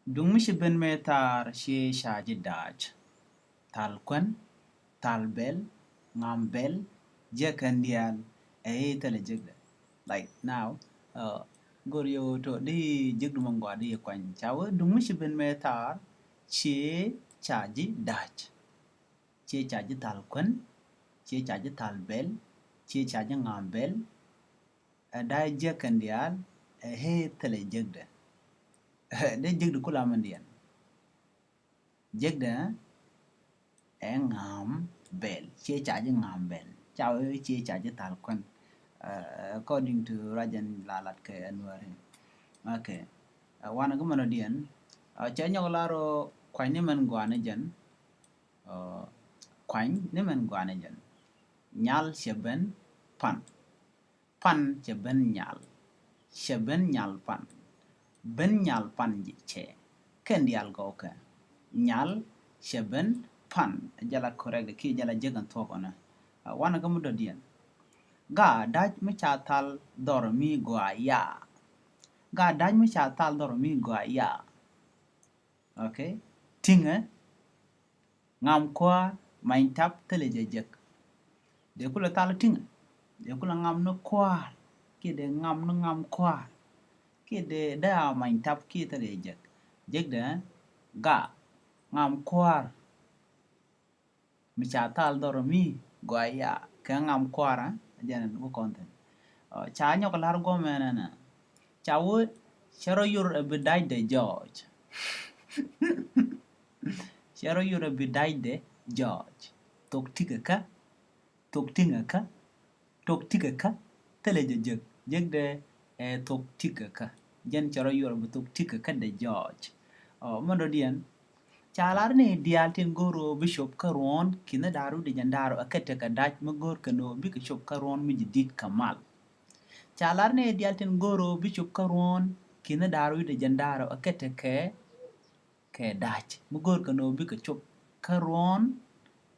Dung mishi ben metar she shaji daj. Talkwen, talbel, ngambel, jekandial, tele jigda. Like now, gorio to di jigdu mangwa di kwan chawa. Dung mishi ben metar she chaji daj. She chaji talkwen, she chaji talbel, she chaji ngambel, dai jekandial, tele jigda. De jigdu kula mandian. Jigda ngam bel chia charge ngam bel chao chia charge talkwan according to Rajan Lalat ke Anwar. Okay, wana gumano dian cha nyolaro kwani man gwana jan kwany ni man gwana jan nyal sheben pan pan sheben nyal sheben nyal pan ben nyal pan che kendial goka nyal sheben pan jala correct ki jala jegan tokona wana gamudo dian ga daj mi chatal dormi gwa ya ga daj mi chatal dormi gwa ya okay tinga ngam kwa main tap teleje jek de kula tal tinga de kula ngam no kwa ki de ngam no ngam kwa ki de da main tap ki teleje jek de ga ngam kwa mi chatal dormi gwa ya ka ngam kwara janen ko konten cha nyok lar go menana cha wo chero yur bidai de George chero yur bidai de George tok tiga ka tok tinga ka tok tiga ka teleje jeg de tok tiga ka jen chero yur bu tok tiga ka de George mondo dian chalar ne dialtin goro bishop karon kina daru de jandaro akete ka daj magor kano bi bishop karon mi jidit kamal chalar ne dialtin goro bishop karon kina daru de jandaro akete ke daj magor kano bi bishop karon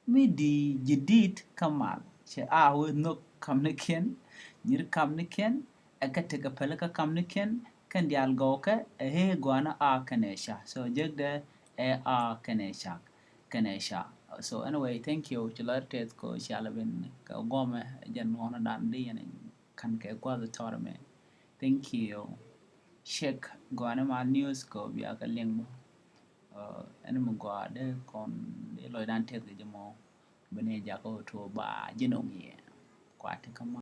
mi di jidit kamal che awe no kamne ken nyir kamne ken akete ka pelaka kamne ken kan dial goka gwana a kanesha so jegde a kanesha so anyway thank you chilar ko shala ben ka gome jan wona dan di yan kan ke kwa the tournament thank you check gwana ma news ko bi aka leng en mo gwa de kon de lo dan tet de mo bene ja ko to ba jinong ye kwa te kama